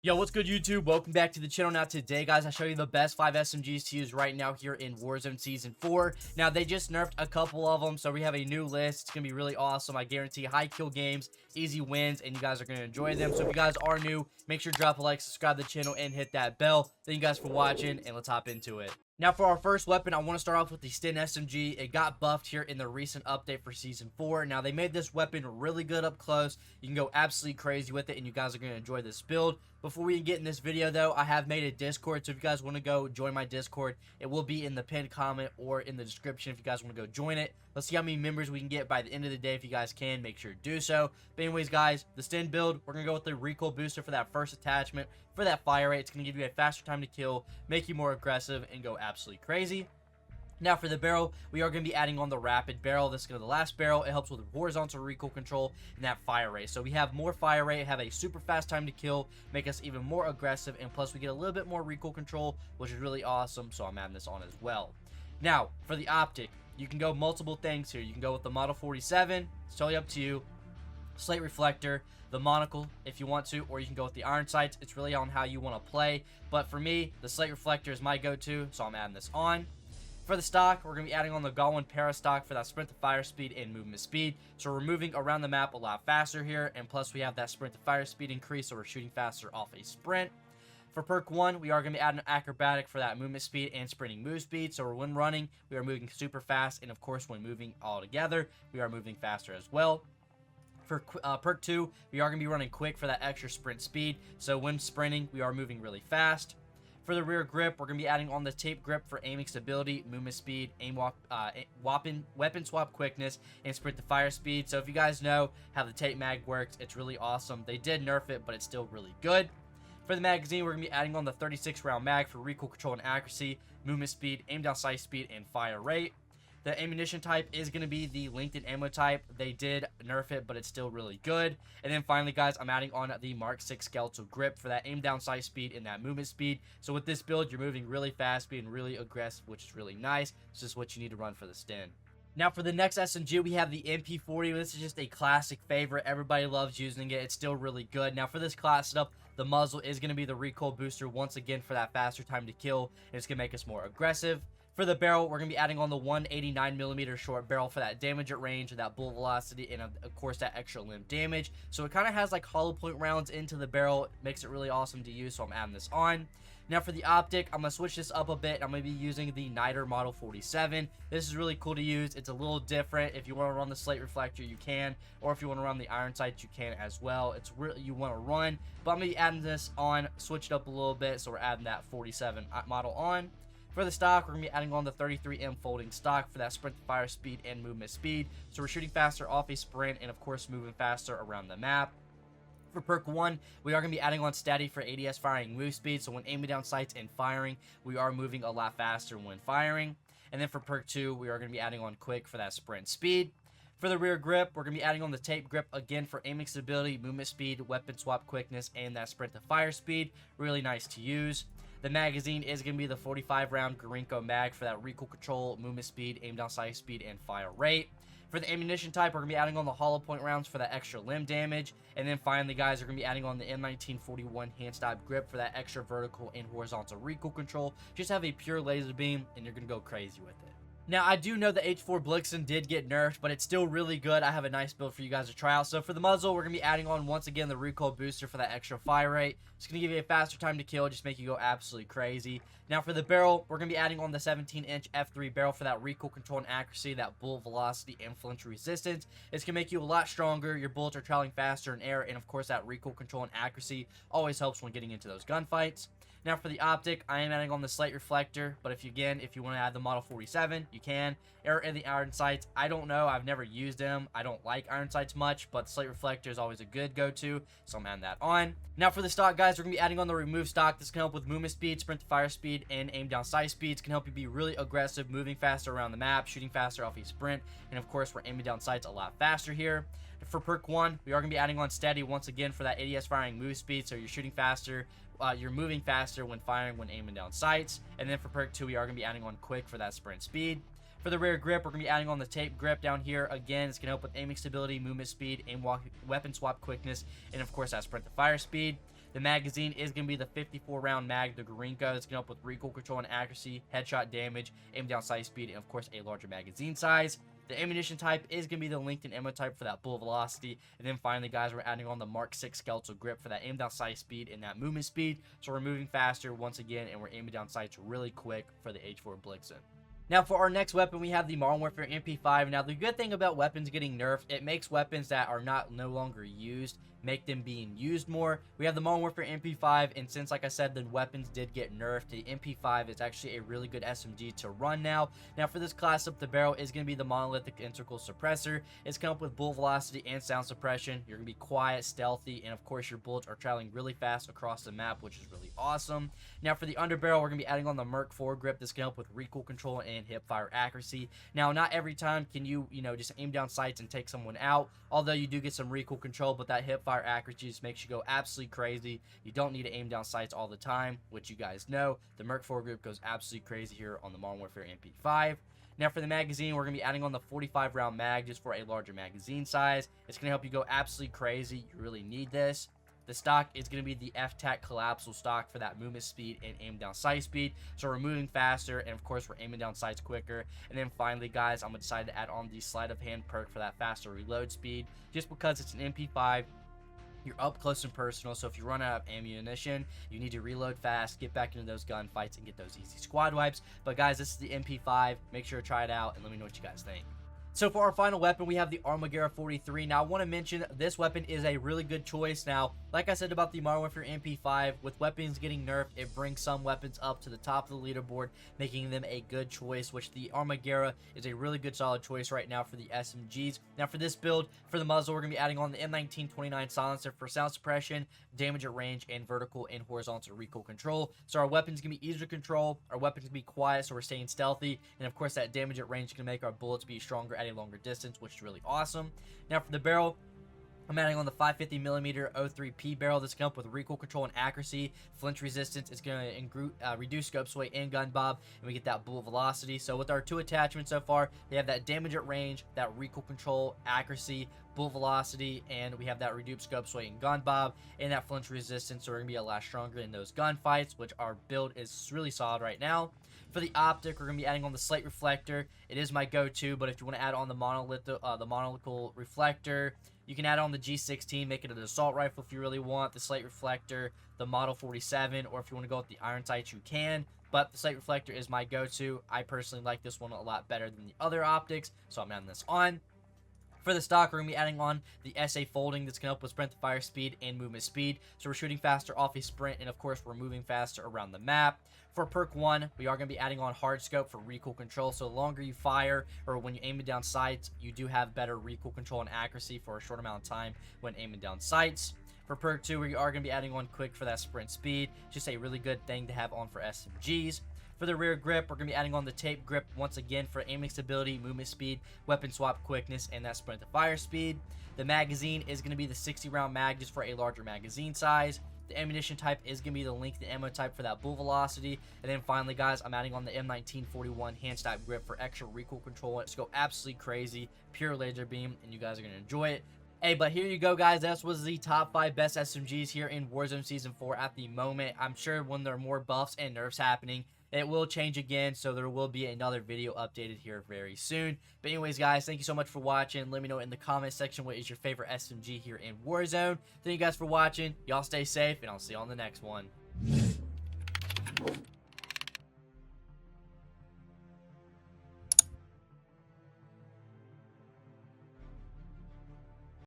Yo, what's good, YouTube? Welcome back to the channel. Now today, guys, I'll show you the best 5 SMGs to use right now here in Warzone Season 4. Now, they just nerfed a couple of them, so we have a new list. It's going to be really awesome. I guarantee high kill games, easy wins, and you guys are going to enjoy them. So if you guys are new, make sure to drop a like, subscribe to the channel, and hit that bell. Thank you guys for watching, and let's hop into it. Now, for our first weapon, I want to start off with the Stin SMG. It got buffed here in the recent update for Season 4. Now, they made this weapon really good up close. You can go absolutely crazy with it, and you guys are going to enjoy this build. Before we get in this video, though, I have made a Discord, so if you guys want to go join my Discord, it will be in the pinned comment or in the description if you guys want to go join it. Let's see how many members we can get by the end of the day. If you guys can, make sure to do so. But anyways, guys, the Stin build, we're going to go with the recoil booster for that first attachment. For that fire rate, it's going to give you a faster time to kill, make you more aggressive, and go absolutely crazy. Now for the barrel, we are going to be adding on the rapid barrel. This is going to be the last barrel. It helps with horizontal recoil control and that fire rate. So we have more fire rate, have a super fast time to kill, make us even more aggressive, and plus we get a little bit more recoil control, which is really awesome. So I'm adding this on as well. Now for the optic, you can go multiple things here. You can go with the Model 47. It's totally up to you. Slate reflector, the monocle if you want to, or you can go with the iron sights. It's really on how you want to play. But for me, the slate reflector is my go-to, so I'm adding this on. For the stock, we're going to be adding on the Galwin para stock for that sprint to fire speed and movement speed. So we're moving around the map a lot faster here, and plus we have that sprint to fire speed increase, so we're shooting faster off a sprint. For perk 1, we are going to be adding an acrobatic for that movement speed and sprinting move speed. So when running, we are moving super fast, and of course when moving all together, we are moving faster as well. For perk 2, we are going to be running quick for that extra sprint speed. So when sprinting, we are moving really fast. For the rear grip, we're going to be adding on the tape grip for aiming stability, movement speed, weapon swap quickness, and sprint to fire speed. So if you guys know how the tape mag works, it's really awesome. They did nerf it, but it's still really good. For the magazine, we're going to be adding on the 36 round mag for recoil control and accuracy, movement speed, aim down sight speed, and fire rate. The ammunition type is going to be the linked ammo type. They did nerf it, but it's still really good. And then finally, guys, I'm adding on the Mark 6 skeletal grip for that aim down sight speed and that movement speed. So with this build, you're moving really fast, being really aggressive, which is really nice. This is what you need to run for the Stin. Now for the next SMG, we have the MP40. This is just a classic favorite. Everybody loves using it. It's still really good. Now for this class setup, the muzzle is going to be the recoil booster once again for that faster time to kill. And it's going to make us more aggressive. For the barrel, we're going to be adding on the 189mm short barrel for that damage at range, that bullet velocity, and of course that extra limb damage. So it kind of has like hollow point rounds into the barrel. It makes it really awesome to use, so I'm adding this on. Now for the optic, I'm going to switch this up a bit. I'm going to be using the Niter Model 47. This is really cool to use. It's a little different. If you want to run the slate reflector, you can. Or if you want to run the iron sights, you can as well. It's really you want to run. But I'm going to be adding this on, switch it up a little bit. So we're adding that 47 model on. For the stock, we're going to be adding on the 33M folding stock for that sprint to fire speed and movement speed. So we're shooting faster off a sprint and, of course, moving faster around the map. For perk 1, we are going to be adding on steady for ADS firing move speed. So when aiming down sights and firing, we are moving a lot faster when firing. And then for perk 2, we are going to be adding on quick for that sprint speed. For the rear grip, we're going to be adding on the tape grip again for aiming stability, movement speed, weapon swap quickness, and that sprint to fire speed. Really nice to use. The magazine is going to be the 45 round Gorinko mag for that recoil control, movement speed, aim down sight speed, and fire rate. For the ammunition type, we're going to be adding on the hollow point rounds for that extra limb damage. And then finally, guys, we're going to be adding on the M1941 hand stab grip for that extra vertical and horizontal recoil control. Just have a pure laser beam, and you're going to go crazy with it. Now, I do know the H4 Blixen did get nerfed, but it's still really good. I have a nice build for you guys to try out. So for the muzzle, we're going to be adding on, once again, the recoil booster for that extra fire rate. It's going to give you a faster time to kill, just make you go absolutely crazy. Now for the barrel, we're going to be adding on the 17-inch F3 barrel for that recoil control and accuracy, that bullet velocity, and flinch resistance. It's going to make you a lot stronger. Your bullets are traveling faster in air, and of course that recoil control and accuracy always helps when getting into those gunfights. Now for the optic, I am adding on the slate reflector, but if you want to add the Model 47, you can. Or in the iron sights, I don't know, I've never used them. I don't like iron sights much, but the slate reflector is always a good go-to, so I'm adding that on. Now for the stock, guys, we're going to be adding on the remove stock. This can help with movement speed, sprint to fire speed, and aim down sight speeds. Can help you be really aggressive, moving faster around the map, shooting faster off a sprint, and of course, we're aiming down sights a lot faster here. For perk 1, we are going to be adding on steady once again for that ADS firing move speed, so you're shooting faster, you're moving faster when firing, when aiming down sights. And then for perk 2, we are going to be adding on quick for that sprint speed. For the rear grip, we're going to be adding on the tape grip down here. Again, it's going to help with aiming stability, movement speed, weapon swap quickness, and of course that sprint to fire speed. The magazine is going to be the 54 round mag, the Gorinka. It's going to help with recoil control and accuracy, headshot damage, aim down sight speed, and of course a larger magazine size. The ammunition type is going to be the LinkedIn ammo type for that bullet velocity. And then finally, guys, we're adding on the Mark 6 skeletal grip for that aim down sight speed and that movement speed. So we're moving faster once again, and we're aiming down sights really quick for the H4 Blixen. Now, for our next weapon, we have the Modern Warfare MP5. Now, the good thing about weapons getting nerfed, it makes weapons that are no longer used make them being used more. We have the Modern Warfare MP5, and since, like I said, the weapons did get nerfed, the MP5 is actually a really good SMG to run now. Now, for this class up, the barrel is going to be the monolithic integral suppressor. It's come up with bullet velocity and sound suppression. You're going to be quiet, stealthy, and of course, your bullets are traveling really fast across the map, which is really awesome. Now, for the underbarrel, we're going to be adding on the Merc foregrip. This can help with recoil control and hip fire accuracy. Now, not every time can you just aim down sights and take someone out, although you do get some recoil control, but that hip fire accuracy just makes you go absolutely crazy. You don't need to aim down sights all the time, which you guys know. The Merc foregrip goes absolutely crazy here on the Modern Warfare MP5. Now, for the magazine, we're going to be adding on the 45 round mag just for a larger magazine size. It's going to help you go absolutely crazy. You really need this. The stock is going to be the FTAC collapsible stock for that movement speed and aim down sight speed. So we're moving faster, and of course we're aiming down sights quicker. And then finally, guys, I'm going to decide to add on the sleight of hand perk for that faster reload speed. Just because it's an MP5, you're up close and personal, so if you run out of ammunition, you need to reload fast, get back into those gunfights, and get those easy squad wipes. But guys, this is the MP5. Make sure to try it out, and let me know what you guys think. So for our final weapon, we have the Armaguerra 43. Now, I want to mention this weapon is a really good choice. Now, like I said about the Modern Warfare MP5, with weapons getting nerfed, it brings some weapons up to the top of the leaderboard, making them a good choice, which the Armaguerra is a really good solid choice right now for the SMGs. Now, for this build, for the muzzle, we're going to be adding on the M1929 silencer for sound suppression, damage at range, and vertical and horizontal recoil control. So our weapon's going to be easier to control, our weapon's going to be quiet, so we're staying stealthy, and of course that damage at range is going to make our bullets be stronger at a longer distance, which is really awesome. Now, for the barrel, I'm adding on the 550mm 03P barrel. That's going to help with recoil control and accuracy, flinch resistance. It's going to reduce scope sway and gun bob, and we get that bullet velocity. So with our two attachments so far, they have that damage at range, that recoil control, accuracy, bullet velocity, and we have that reduced scope sway and gun bob, and that flinch resistance. So we're going to be a lot stronger in those gunfights, which our build is really solid right now. For the optic, we're going to be adding on the slate reflector. It is my go-to, but if you want to add on the monolithical reflector, you can add on the G16, make it an assault rifle if you really want, the slate reflector, the Model 47, or if you want to go with the iron sights, you can. But the slate reflector is my go-to. I personally like this one a lot better than the other optics, so I'm adding this on. For the stock, we're going to be adding on the SA folding that's going to help with sprint to fire speed and movement speed. So we're shooting faster off a sprint, and of course, we're moving faster around the map. For perk 1, we are going to be adding on hard scope for recoil control. So the longer you fire, or when you aim it down sights, you do have better recoil control and accuracy for a short amount of time when aiming down sights. For perk 2, we are going to be adding on quick for that sprint speed. Just a really good thing to have on for SMGs. For the rear grip, we're going to be adding on the tape grip once again for aiming stability, movement speed, weapon swap quickness, and that sprint to fire speed. The magazine is going to be the 60 round mag just for a larger magazine size. The ammunition type is going to be the LinkedIn ammo type for that bullet velocity. And then finally, guys, I'm adding on the M1941 hand stab grip for extra recoil control. Let's go absolutely crazy, pure laser beam, and you guys are going to enjoy it. Hey, but here you go, guys. That was the top 5 best SMGs here in Warzone Season 4 at the moment. I'm sure when there are more buffs and nerfs happening, it will change again, so there will be another video updated here very soon. But anyways, guys, thank you so much for watching. Let me know in the comment section what is your favorite SMG here in Warzone. Thank you guys for watching. Y'all stay safe, and I'll see you on the next one.